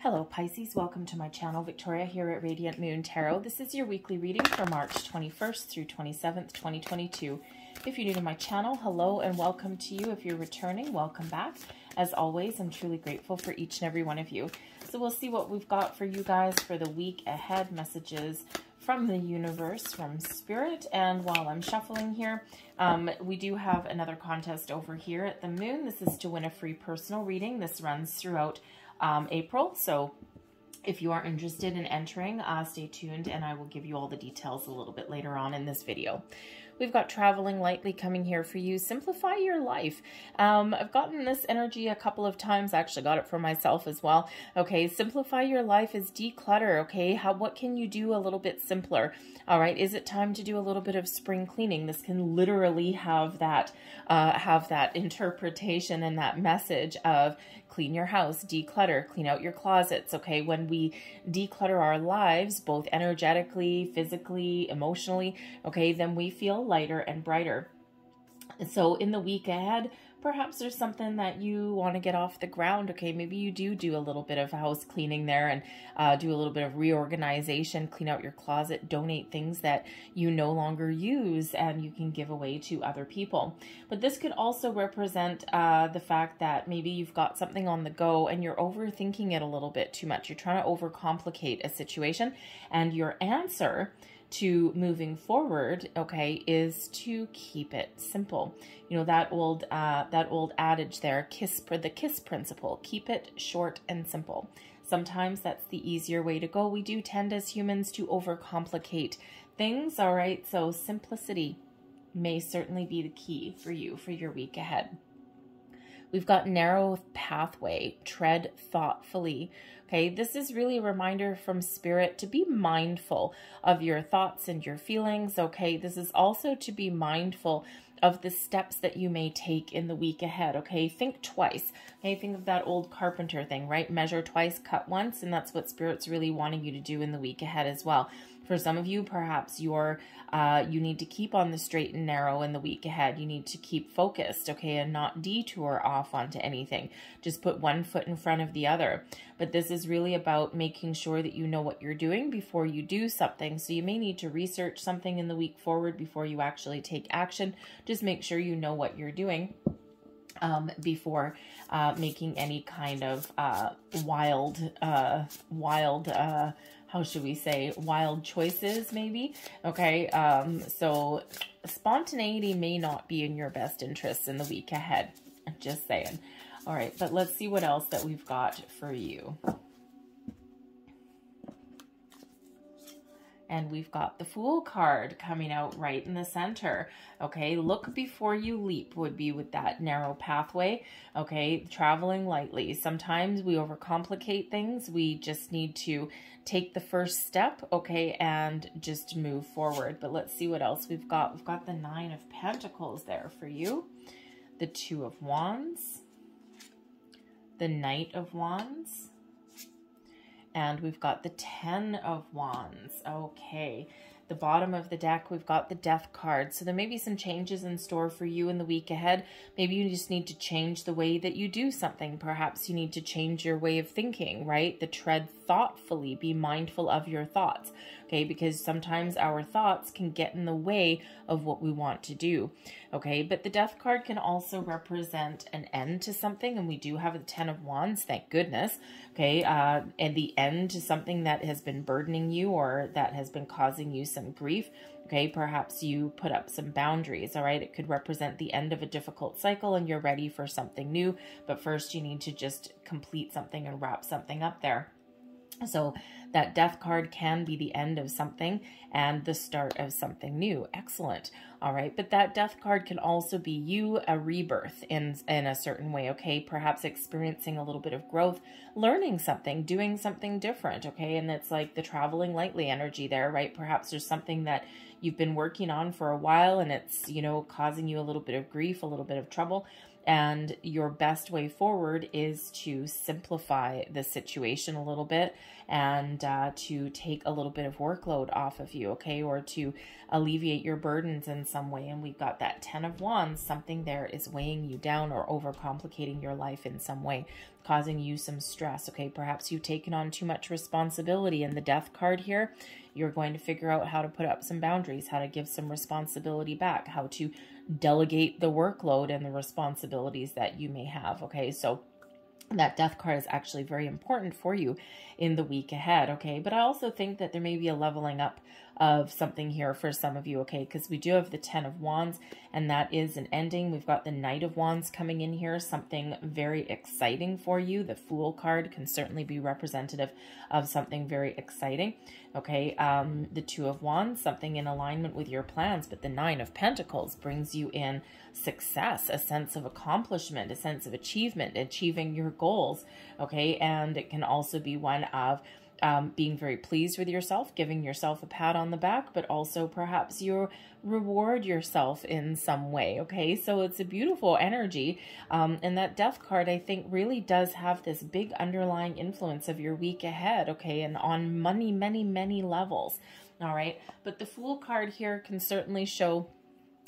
Hello Pisces, welcome to my channel. Victoria here at Radiant Moon Tarot. This is your weekly reading for March 21st through 27th, 2022. If you're new to my channel, hello and welcome to you. If you're returning, welcome back. As always, I'm truly grateful for each and every one of you. So we'll see what we've got for you guys for the week ahead. Messages from the universe, from spirit. And while I'm shuffling here, we do have another contest over here at the moon. This is to win a free personal reading. This runs throughout April. So if you are interested in entering, stay tuned and I will give you all the details a little bit later on in this video. We've got traveling lightly coming here for you. Simplify your life. I've gotten this energy a couple of times. I actually got it for myself as well. Okay, simplify your life is declutter. Okay, what can you do a little bit simpler? All right, is it time to do a little bit of spring cleaning? This can literally have that interpretation and that message of clean your house, declutter, clean out your closets. Okay, when we declutter our lives, both energetically, physically, emotionally, okay, then we feel lighter and brighter. So in the week ahead, perhaps there's something that you want to get off the ground. Okay, maybe you do a little bit of house cleaning there and do a little bit of reorganization, clean out your closet, donate things that you no longer use and you can give away to other people. But this could also represent the fact that maybe you've got something on the go and you're overthinking it a little bit too much. You're trying to overcomplicate a situation, and your answer to moving forward, okay, is to keep it simple. You know, that old adage there, the KISS principle, keep it short and simple. Sometimes that's the easier way to go. We do tend as humans to overcomplicate things, all right? So simplicity may certainly be the key for you for your week ahead. We've got narrow pathway, tread thoughtfully. Okay, this is really a reminder from spirit to be mindful of your thoughts and your feelings. Okay, this is also to be mindful of the steps that you may take in the week ahead. Okay, think twice. Okay, think of that old carpenter thing, right? Measure twice, cut once, and that's what spirit's really wanting you to do in the week ahead as well. For some of you, perhaps you need to keep on the straight and narrow in the week ahead. You need to keep focused, okay, and not detour off onto anything. Just put one foot in front of the other. But this is really about making sure that you know what you're doing before you do something. So you may need to research something in the week forward before you actually take action. Just make sure you know what you're doing before making any kind of wild, how should we say, wild choices maybe. Okay, so spontaneity may not be in your best interests in the week ahead. Just saying. All right, but let's see what else that we've got for you. And we've got the Fool card coming out right in the center. Okay, look before you leap would be with that narrow pathway. Okay, traveling lightly. Sometimes we overcomplicate things. We just need to take the first step, okay, and just move forward. But let's see what else we've got. We've got the 9 of Pentacles there for you. The 2 of Wands. The Knight of Wands. And we've got the 10 of Wands. Okay. The bottom of the deck, we've got the Death card. So there may be some changes in store for you in the week ahead. Maybe you just need to change the way that you do something. Perhaps you need to change your way of thinking, right? The tread thoughtfully. Be mindful of your thoughts. Okay, because sometimes our thoughts can get in the way of what we want to do. Okay, but the Death card can also represent an end to something, and we do have the 10 of Wands, thank goodness. Okay, and the end to something that has been burdening you or that has been causing you some grief. Okay, perhaps you put up some boundaries, all right? It could represent the end of a difficult cycle and you're ready for something new, but first you need to just complete something and wrap something up there. So that Death card can be the end of something and the start of something new. Excellent. All right. But that Death card can also be you, a rebirth in a certain way. Okay. Perhaps experiencing a little bit of growth, learning something, doing something different. Okay. And it's like the traveling lightly energy there, right? Perhaps there's something that you've been working on for a while and it's, you know, causing you a little bit of grief, a little bit of trouble. And your best way forward is to simplify the situation a little bit and to take a little bit of workload off of you, okay? Or to alleviate your burdens in some way. And we've got that 10 of Wands, something there is weighing you down or overcomplicating your life in some way. causing you some stress. Okay, perhaps you've taken on too much responsibility. In the Death card here, you're going to figure out how to put up some boundaries, how to give some responsibility back, how to delegate the workload and the responsibilities that you may have. Okay, so that Death card is actually very important for you in the week ahead. Okay, but I also think that there may be a leveling up of something here for some of you. Okay, because we do have the 10 of Wands, and that is an ending. We've got the Knight of Wands coming in here, something very exciting for you. The Fool card can certainly be representative of something very exciting. Okay, the Two of Wands, something in alignment with your plans, but the Nine of Pentacles brings you in success, a sense of accomplishment, a sense of achievement, achieving your goals. Okay, and it can also be one of being very pleased with yourself, giving yourself a pat on the back, but also perhaps you reward yourself in some way. Okay, so it's a beautiful energy. And that Death card, I think, really does have this big underlying influence of your week ahead. Okay, and on many levels. All right, but the Fool card here can certainly show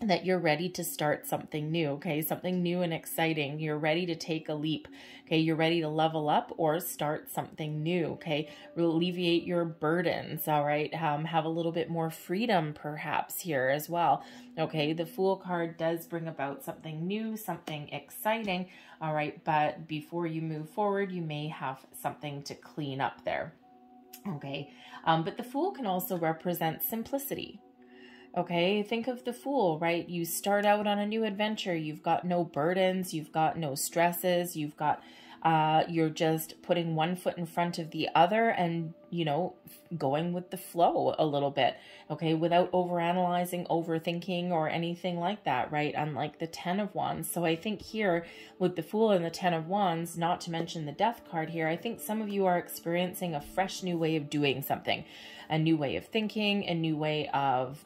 that you're ready to start something new, okay? Something new and exciting. You're ready to take a leap, okay? You're ready to level up or start something new, okay? Alleviate your burdens, all right? Have a little bit more freedom perhaps here as well, okay? The Fool card does bring about something new, something exciting, all right? But before you move forward, you may have something to clean up there, okay? But the Fool can also represent simplicity. Okay, think of the Fool, right? You start out on a new adventure. You've got no burdens. You've got no stresses. You've got, you're just putting one foot in front of the other and, you know, going with the flow a little bit, okay, without overanalyzing, overthinking, or anything like that, right? Unlike the 10 of Wands. So I think here with the Fool and the 10 of Wands, not to mention the Death card here, I think some of you are experiencing a fresh new way of doing something, a new way of thinking, a new way of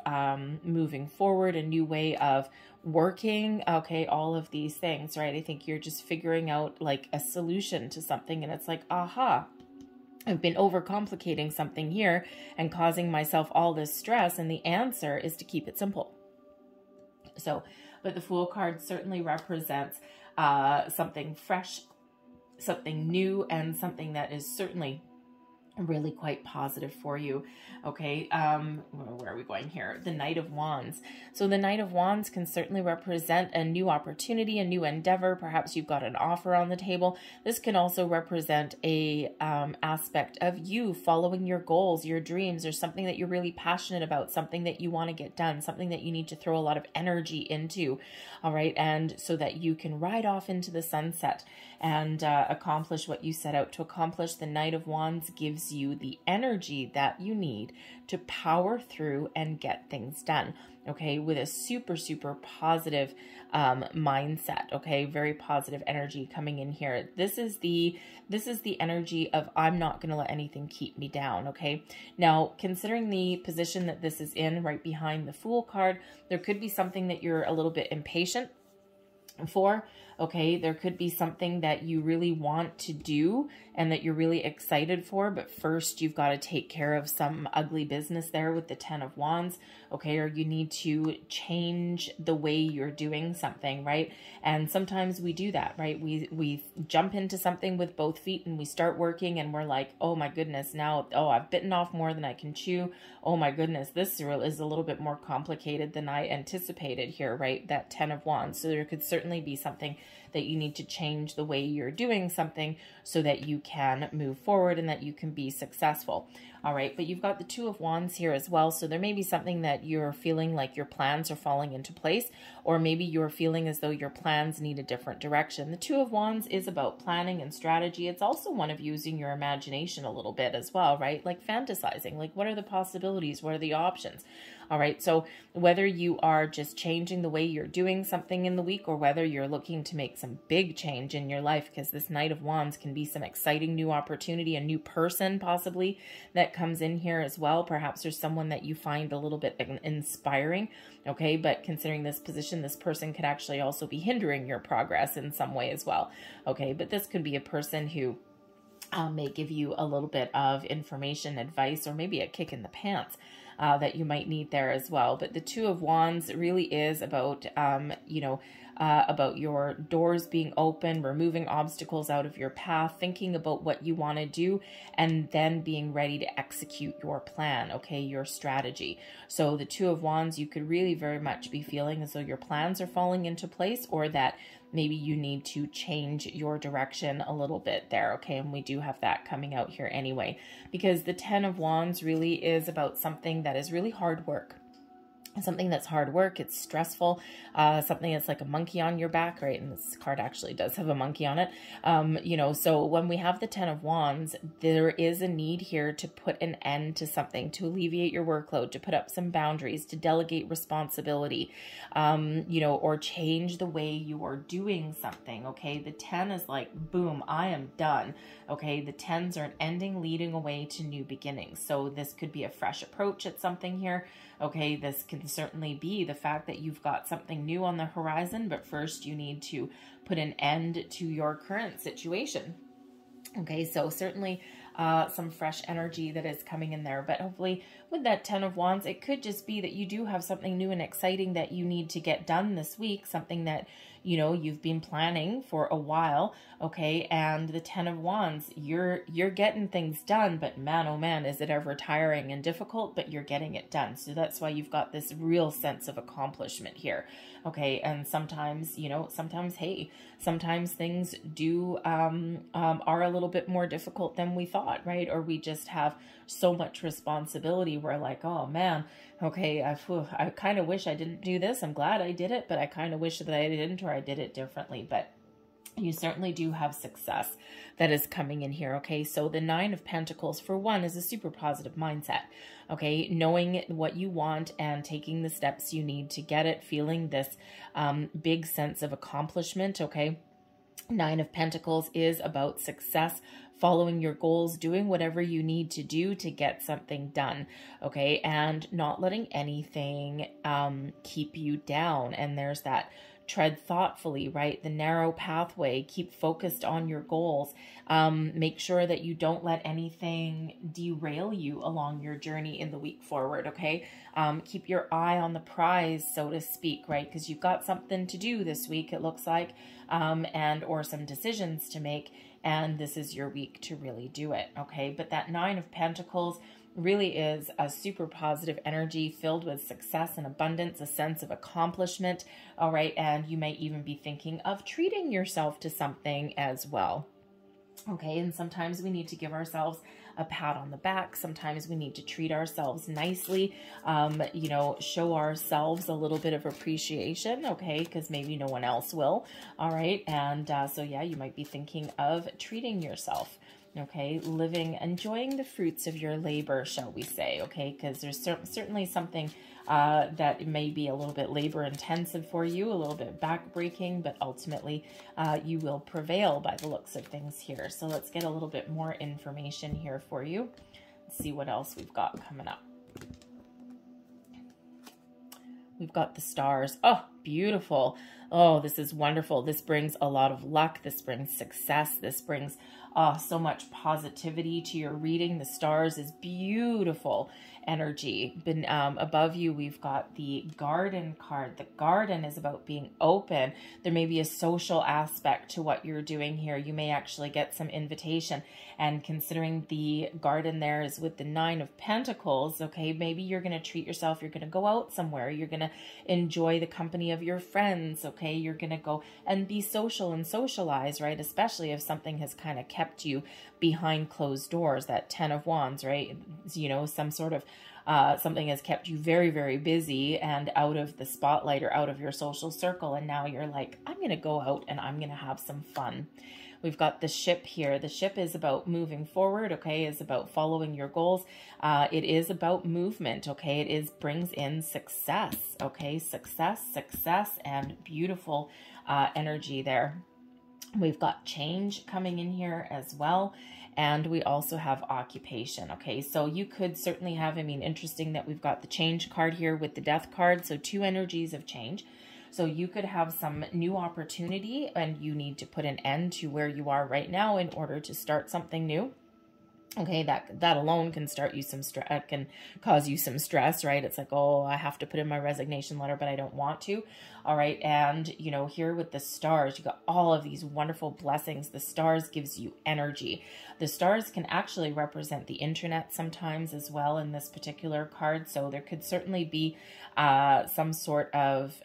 moving forward, a new way of working, okay, all of these things, right? I think you're just figuring out like a solution to something, and it's like, aha, I've been overcomplicating something here and causing myself all this stress, and the answer is to keep it simple. So, but the Fool card certainly represents something fresh, something new, and something that is certainly really quite positive for you. Okay, where are we going here? The Knight of Wands. So the Knight of Wands can certainly represent a new opportunity, a new endeavor. Perhaps you've got an offer on the table. This can also represent a aspect of you following your goals, your dreams, or something that you're really passionate about, something that you want to get done, something that you need to throw a lot of energy into. All right, and so that you can ride off into the sunset and accomplish what you set out to accomplish. The Knight of Wands gives you the energy that you need to power through and get things done, okay, with a super positive mindset, okay, very positive energy coming in here. This is the energy of I'm not going to let anything keep me down, okay? Now, considering the position that this is in right behind the Fool card, there could be something that you're a little bit impatient for, okay? There could be something that you really want to do and that you're really excited for, but first you've got to take care of some ugly business there with the 10 of Wands, okay? Or you need to change the way you're doing something, right? And sometimes we do that, right? We jump into something with both feet and we start working and we're like, oh my goodness, now, oh, I've bitten off more than I can chew. Oh my goodness, this is a little bit more complicated than I anticipated here, right? That 10 of Wands. So there could certainly be something that you need to change the way you're doing something so that you can move forward and that you can be successful. All right, but you've got the 2 of Wands here as well. So there may be something that you're feeling like your plans are falling into place, or maybe you're feeling as though your plans need a different direction. The 2 of Wands is about planning and strategy. It's also one of using your imagination a little bit as well, right? Like fantasizing, like what are the possibilities? What are the options? All right, so whether you are just changing the way you're doing something in the week, or whether you're looking to make some big change in your life, because this Knight of Wands can be some exciting new opportunity, a new person possibly that comes in here as well. Perhaps there's someone that you find a little bit inspiring, okay? But considering this position, this person could actually also be hindering your progress in some way as well, okay? But this could be a person who may give you a little bit of information, advice, or maybe a kick in the pants that you might need there as well. But the 2 of Wands really is about, you know, about your doors being open, removing obstacles out of your path, thinking about what you want to do, and then being ready to execute your plan, okay, your strategy. So the Two of Wands, you could really very much be feeling as though your plans are falling into place, or that maybe you need to change your direction a little bit there, okay? And we do have that coming out here anyway, because the Ten of Wands really is about something that is really hard work. Something that's hard work, it's stressful, something that's like a monkey on your back, right? And this card actually does have a monkey on it. You know, so when we have the Ten of Wands, there is a need here to put an end to something, to alleviate your workload, to put up some boundaries, to delegate responsibility, you know, or change the way you are doing something, okay? The 10 is like, boom, I am done, okay? The 10s are an ending leading away to new beginnings. So this could be a fresh approach at something here. Okay, this can certainly be the fact that you've got something new on the horizon, but first you need to put an end to your current situation. Okay, so certainly some fresh energy that is coming in there, but hopefully with that Ten of Wands, it could just be that you do have something new and exciting that you need to get done this week, something that, you know, you've been planning for a while, okay? And the Ten of Wands, you're getting things done, but man, oh man, is it ever tiring and difficult, but you're getting it done. So that's why you've got this real sense of accomplishment here, okay? And sometimes, you know, sometimes, hey, sometimes things do, are a little bit more difficult than we thought, right? Or we just have so much responsibility. We're like, oh man, okay, I kind of wish I didn't do this. I'm glad I did it, but I kind of wish that I didn't, or I did it differently. But you certainly do have success that is coming in here, okay? So the Nine of Pentacles, for one, is a super positive mindset, okay? Knowing what you want and taking the steps you need to get it, feeling this big sense of accomplishment, okay? Nine of Pentacles is about success, following your goals, doing whatever you need to do to get something done, okay? And not letting anything keep you down. And there's that tread thoughtfully, right? The narrow pathway, keep focused on your goals. Make sure that you don't let anything derail you along your journey in the week forward, okay? Keep your eye on the prize, so to speak, right? Because you've got something to do this week, it looks like, and or some decisions to make, and this is your week to really do it, okay? But that Nine of Pentacles really is a super positive energy filled with success and abundance, a sense of accomplishment, all right? And you may even be thinking of treating yourself to something as well, okay? And sometimes we need to give ourselves a pat on the back. Sometimes we need to treat ourselves nicely, you know, show ourselves a little bit of appreciation, okay? Because maybe no one else will, all right? And so, yeah, you might be thinking of treating yourself, okay? Enjoying the fruits of your labor, shall we say, okay? Because there's certainly something that may be a little bit labor intensive for you, a little bit backbreaking, but ultimately you will prevail by the looks of things here. So let's get a little bit more information here for you. Let's see what else we've got coming up. We've got the stars. Oh, beautiful. Oh, this is wonderful. This brings a lot of luck. This brings success. This brings so much positivity to your reading. The stars is beautiful energy. Above you, we've got the garden card. The garden is about being open. There may be a social aspect to what you're doing here. You may actually get some invitation. And considering the garden there is with the Nine of Pentacles, okay, maybe you're going to treat yourself. You're going to go out somewhere. You're going to enjoy the company of your friends, okay? You're going to go and be social and socialize, right? Especially if something has kind of kept you behind closed doors, that Ten of Wands, right? You know, some sort of something has kept you very, very busy and out of the spotlight or out of your social circle. And now you're like, I'm going to go out and I'm going to have some fun. We've got the ship here. The ship is about moving forward, okay? It's about following your goals. It is about movement, okay? It brings in success, okay? Success, and beautiful energy there. We've got change coming in here as well. And we also have occupation, okay? So you could certainly have, I mean, interesting that we've got the change card here with the death card. So two energies of change. So you could have some new opportunity and you need to put an end to where you are right now in order to start something new. Okay, that alone can start you some stress, can cause you some stress, right? It's like, oh, I have to put in my resignation letter, but I don't want to. All right, and you know, here with the stars, you got all of these wonderful blessings. The stars gives you energy. The stars can actually represent the internet sometimes as well in this particular card. So there could certainly be some sort of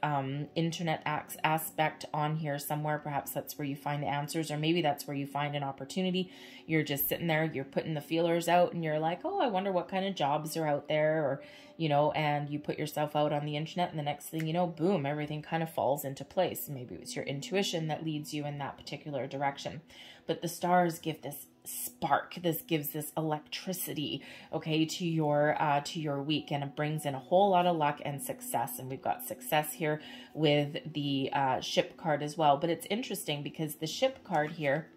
internet aspect on here somewhere. Perhaps that's where you find answers, or maybe that's where you find an opportunity. You're just sitting there, you're putting the feelers out, and you're like, oh, I wonder what kind of jobs are out there, or, you know, and you put yourself out on the internet, and the next thing you know, boom, everything kind of falls into place. Maybe it's your intuition that leads you in that particular direction. But the stars give this spark, this gives this electricity, okay, to your week, and it brings in a whole lot of luck and success. And we've got success here with the ship card as well. But it's interesting because the ship card here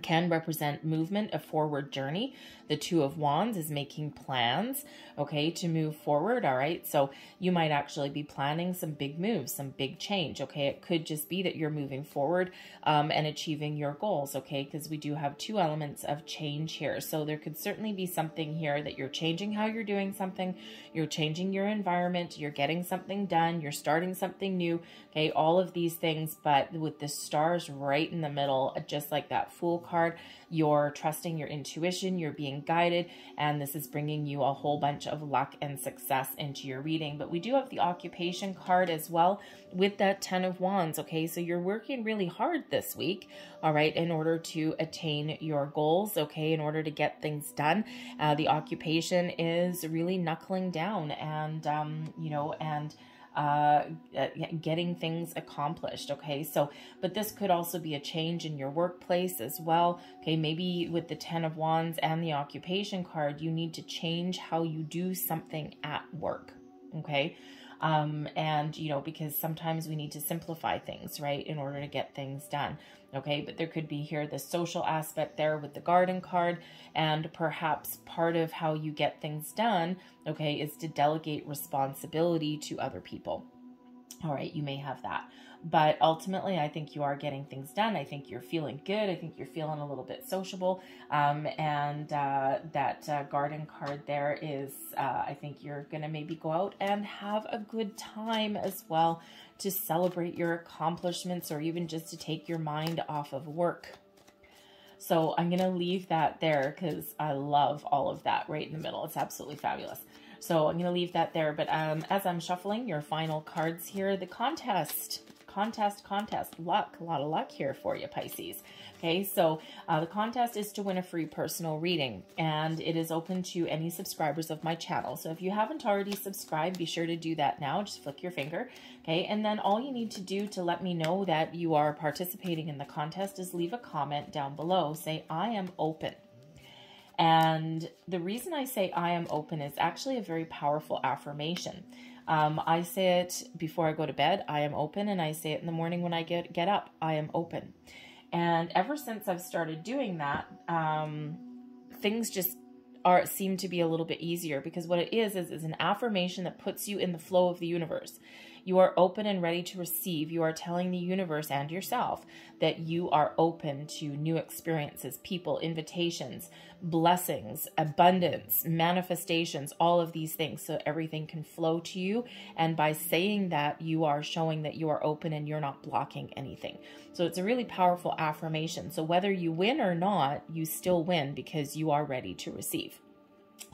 can represent movement, a forward journey. The Two of Wands is making plans, okay, to move forward. All right, so you might actually be planning some big moves, some big change. Okay, it could just be that you're moving forward and achieving your goals. Okay, because we do have two elements of change here. So there could certainly be something here that you're changing how you're doing something, you're changing your environment, you're getting something done, you're starting something new. Okay, all of these things, but with the stars right in the middle, just like that Fool card, you're trusting your intuition, you're being guided, and this is bringing you a whole bunch of luck and success into your reading. But we do have the occupation card as well with that 10 of Wands. Okay, so you're working really hard this week, all right, in order to attain your goals, okay, in order to get things done. The occupation is really knuckling down and, you know, and getting things accomplished. Okay, so but this could also be a change in your workplace as well. Okay, maybe with the 10 of Wands and the occupation card, you need to change how you do something at work. Okay, and you know, because sometimes we need to simplify things, right, in order to get things done. Okay, but there could be here the social aspect there with the Garden card, and perhaps part of how you get things done, okay, is to delegate responsibility to other people. All right, you may have that. But ultimately, I think you are getting things done. I think you're feeling good. I think you're feeling a little bit sociable. That Garden card there is, I think you're going to maybe go out and have a good time as well, to celebrate your accomplishments, or even just to take your mind off of work. So I'm going to leave that there because I love all of that right in the middle. It's absolutely fabulous. So I'm going to leave that there. But as I'm shuffling your final cards here, the contest, luck, a lot of luck here for you, Pisces. Okay, so the contest is to win a free personal reading, and it is open to any subscribers of my channel. So if you haven't already subscribed, be sure to do that now. Just flick your finger. Okay, and then all you need to do to let me know that you are participating in the contest is leave a comment down below. Say, I am open. And the reason I say I am open is actually a very powerful affirmation. I say it before I go to bed, I am open, and I say it in the morning when I get up, I am open. And ever since I've started doing that, things just seem to be a little bit easier, because what it is an affirmation that puts you in the flow of the universe. You are open and ready to receive. You are telling the universe and yourself that you are open to new experiences, people, invitations, blessings, abundance, manifestations, all of these things, so everything can flow to you. And by saying that, you are showing that you are open and you're not blocking anything. So it's a really powerful affirmation. So whether you win or not, you still win because you are ready to receive.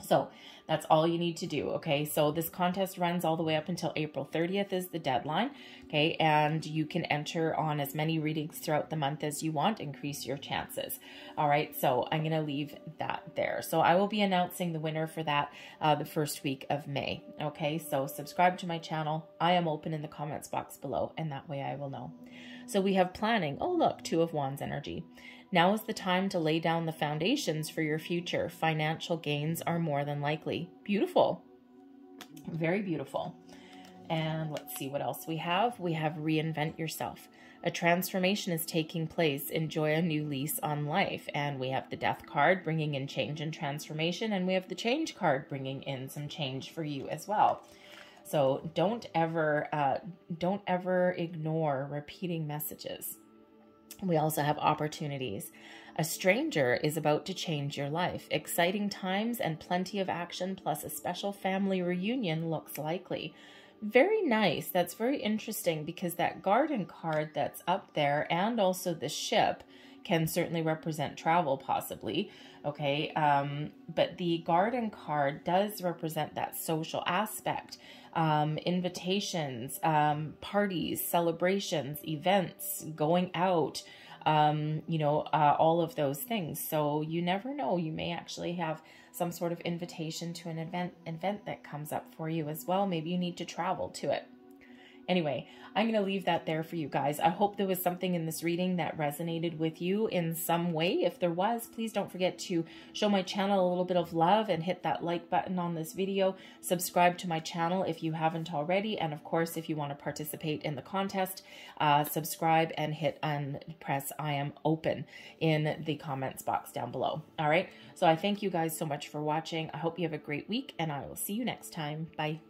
So that's all you need to do, okay? So this contest runs all the way up until April 30th is the deadline, okay? And you can enter on as many readings throughout the month as you want, increase your chances. All right, so I'm going to leave that there. So I will be announcing the winner for that the first week of May, okay? So subscribe to my channel. I am open in the comments box below, and that way I will know. So we have planning. Oh, look, Two of Wands energy. Now is the time to lay down the foundations for your future. Financial gains are more than likely. Beautiful. Very beautiful. And let's see what else we have. We have reinvent yourself. A transformation is taking place. Enjoy a new lease on life. And we have the Death card bringing in change and transformation. And we have the Change card bringing in some change for you as well. So don't ever ignore repeating messages. We also have opportunities. A stranger is about to change your life. Exciting times and plenty of action, plus a special family reunion looks likely. Very nice. That's very interesting, because that garden card that's up there and also the ship can certainly represent travel, possibly. Okay. But the garden card does represent that social aspect, invitations, parties, celebrations, events, going out, all of those things. So you never know, you may actually have some sort of invitation to an event that comes up for you as well. Maybe you need to travel to it. Anyway, I'm going to leave that there for you guys. I hope there was something in this reading that resonated with you in some way. If there was, please don't forget to show my channel a little bit of love and hit that like button on this video. Subscribe to my channel if you haven't already. And of course, if you want to participate in the contest, subscribe and press I am open in the comments box down below. All right. So I thank you guys so much for watching. I hope you have a great week, and I will see you next time. Bye.